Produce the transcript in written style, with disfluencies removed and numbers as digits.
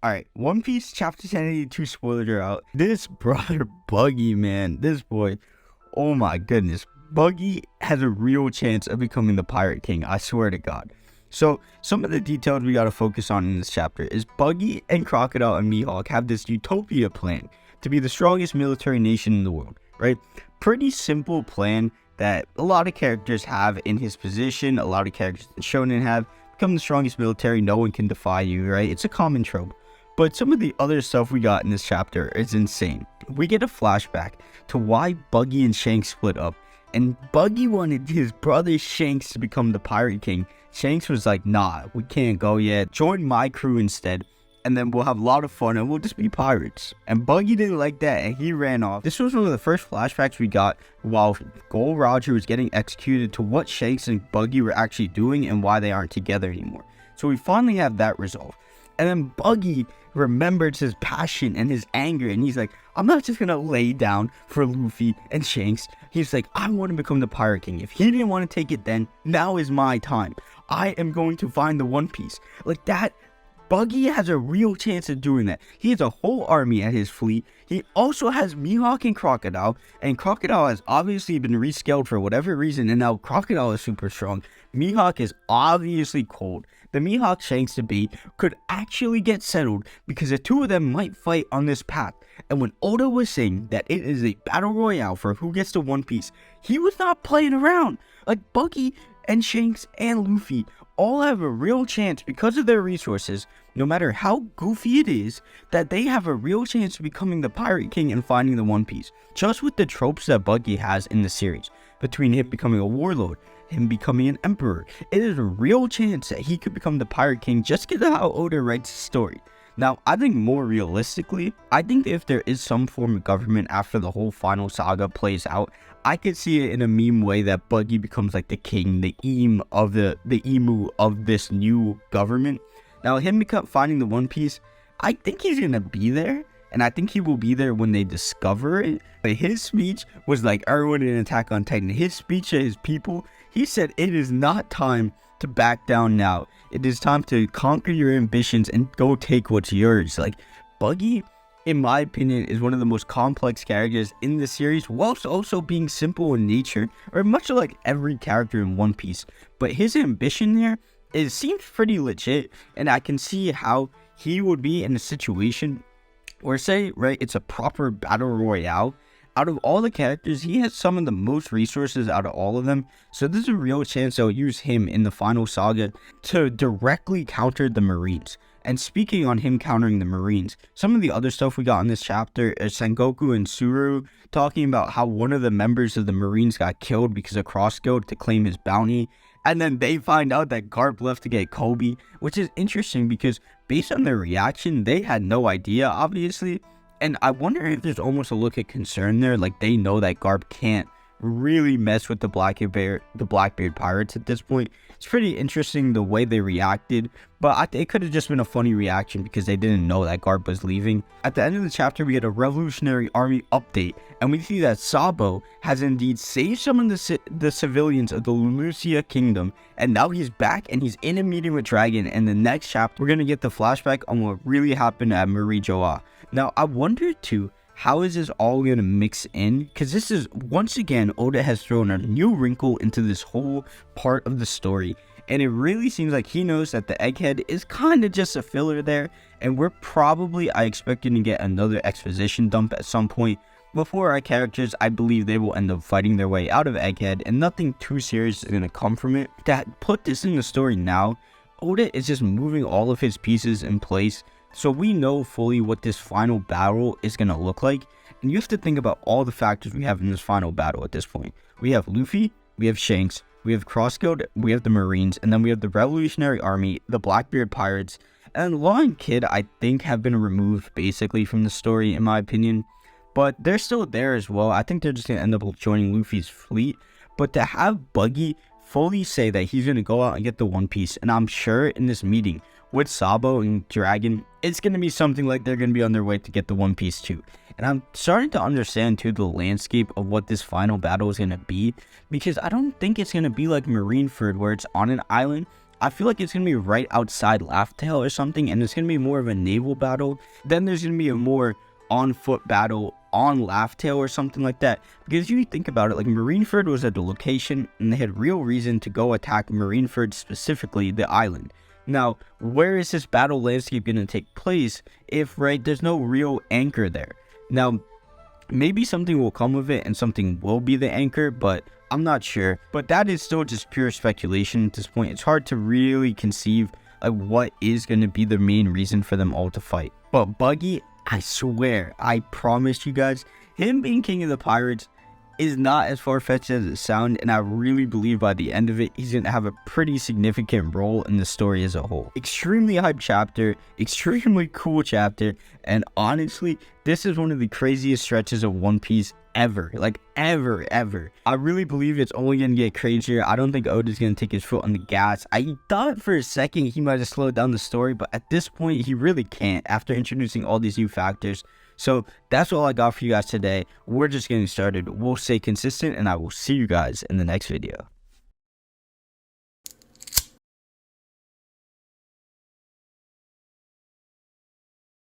Alright, One Piece chapter 1082 spoilers are out. This brother Buggy, man, this boy, oh my goodness. Buggy has a real chance of becoming the Pirate King, I swear to God. So, some of the details we gotta focus on in this chapter is Buggy and Crocodile and Mihawk have this utopia plan to be the strongest military nation in the world, right? Pretty simple plan that a lot of characters have in his position, a lot of characters that Shonen have. Become the strongest military, no one can defy you, right? It's a common trope. But some of the other stuff we got in this chapter is insane. We get a flashback to why Buggy and Shanks split up. And Buggy wanted his brother Shanks to become the Pirate King. Shanks was like, nah, we can't go yet. Join my crew instead. And then we'll have a lot of fun and we'll just be pirates. And Buggy didn't like that and he ran off. This was one of the first flashbacks we got while Gold Roger was getting executed to what Shanks and Buggy were actually doing and why they aren't together anymore. So we finally have that resolved. And then Buggy remembers his passion and his anger. And he's like, I'm not just going to lay down for Luffy and Shanks. He's like, I want to become the Pirate King. If he didn't want to take it then, now is my time. I am going to find the One Piece. Like that, Buggy has a real chance of doing that. He has a whole army at his fleet. He also has Mihawk and Crocodile has obviously been rescaled for whatever reason, and now Crocodile is super strong. Mihawk is obviously cold. The Mihawk Shanks debate could actually get settled because the two of them might fight on this path. And when Oda was saying that it is a battle royale for who gets the One Piece, he was not playing around. Like Buggy and Shanks and Luffy all have a real chance because of their resources, no matter how goofy it is, that they have a real chance of becoming the Pirate King and finding the One Piece. Just with the tropes that Buggy has in the series, between him becoming a warlord, him becoming an emperor, it is a real chance that he could become the Pirate King just because of how Oda writes the story. Now, I think more realistically, I think if there is some form of government after the whole final saga plays out, I could see it in a meme way that Buggy becomes like the king, the emu of this new government. Now, him finding the One Piece, I think he's gonna be there, and I think he will be there when they discover it. But his speech was like everyone in Attack on Titan. His speech to his people, he said, it is not time to back down now. It is time to conquer your ambitions and go take what's yours. Like, Buggy, in my opinion, is one of the most complex characters in the series, whilst also being simple in nature, or much like every character in One Piece. But his ambition there, it seems pretty legit, and I can see how he would be in a situation where, say, right, it's a proper battle royale. Out of all the characters, he has some of the most resources out of all of them, so there's a real chance they'll use him in the final saga to directly counter the Marines. And speaking on him countering the Marines, some of the other stuff we got in this chapter is Sengoku and Suru talking about how one of the members of the Marines got killed because of Crossguild to claim his bounty, and then they find out that Garp left to get Kobe, which is interesting because based on their reaction, they had no idea, obviously. And I wonder if there's almost a look at concern there, like they know that Garp can't really mess with the Blackbeard pirates at this point. It's pretty interesting the way they reacted, but it could have just been a funny reaction because they didn't know that Garp was leaving. At the end of the chapter, we get a Revolutionary Army update, and we see that Sabo has indeed saved some of the civilians of the Lucia Kingdom, and now he's back and he's in a meeting with Dragon. And the next chapter, we're going to get the flashback on what really happened at Marie Joa. Now, I wonder too, how is this all going to mix in? Because this is, once again, Oda has thrown a new wrinkle into this whole part of the story. And it really seems like he knows that the Egghead is kind of just a filler there. And we're probably, I expect, to get another exposition dump at some point. Before our characters, I believe they will end up fighting their way out of Egghead. And nothing too serious is going to come from it. To put this in the story now, Oda is just moving all of his pieces in place. So we know fully what this final battle is going to look like. And you have to think about all the factors we have in this final battle at this point. We have Luffy, we have Shanks, we have Crossguild, we have the Marines, and then we have the Revolutionary Army, the Blackbeard Pirates, and Law and Kid, I think, have been removed basically from the story, in my opinion. But they're still there as well. I think they're just going to end up joining Luffy's fleet. But to have Buggy fully say that he's going to go out and get the One Piece, and I'm sure in this meeting with Sabo and Dragon, it's going to be something like they're going to be on their way to get the One Piece too. And I'm starting to understand too the landscape of what this final battle is going to be, because I don't think it's going to be like Marineford where it's on an island. I feel like it's going to be right outside Laugh Tale or something, and it's going to be more of a naval battle. Then there's going to be a more on foot battle on Laugh Tale or something like that. Because if you think about it, like Marineford was at the location, and they had real reason to go attack Marineford, specifically the island. Now, where is this battle landscape going to take place if, right, there's no real anchor there? Now, maybe something will come of it and something will be the anchor, but I'm not sure. But that is still just pure speculation at this point. It's hard to really conceive like what is going to be the main reason for them all to fight. But Buggy, I swear, I promise you guys, him being king of the pirates is not as far-fetched as it sounds, and I really believe by the end of it, he's going to have a pretty significant role in the story as a whole. Extremely hype chapter, extremely cool chapter, and honestly, this is one of the craziest stretches of One Piece ever. Like, ever. I really believe it's only going to get crazier. I don't think Oda's going to take his foot on the gas. I thought for a second he might have slowed down the story, but at this point, he really can't after introducing all these new factors. So that's all I got for you guys today. We're just getting started. We'll stay consistent, and I will see you guys in the next video.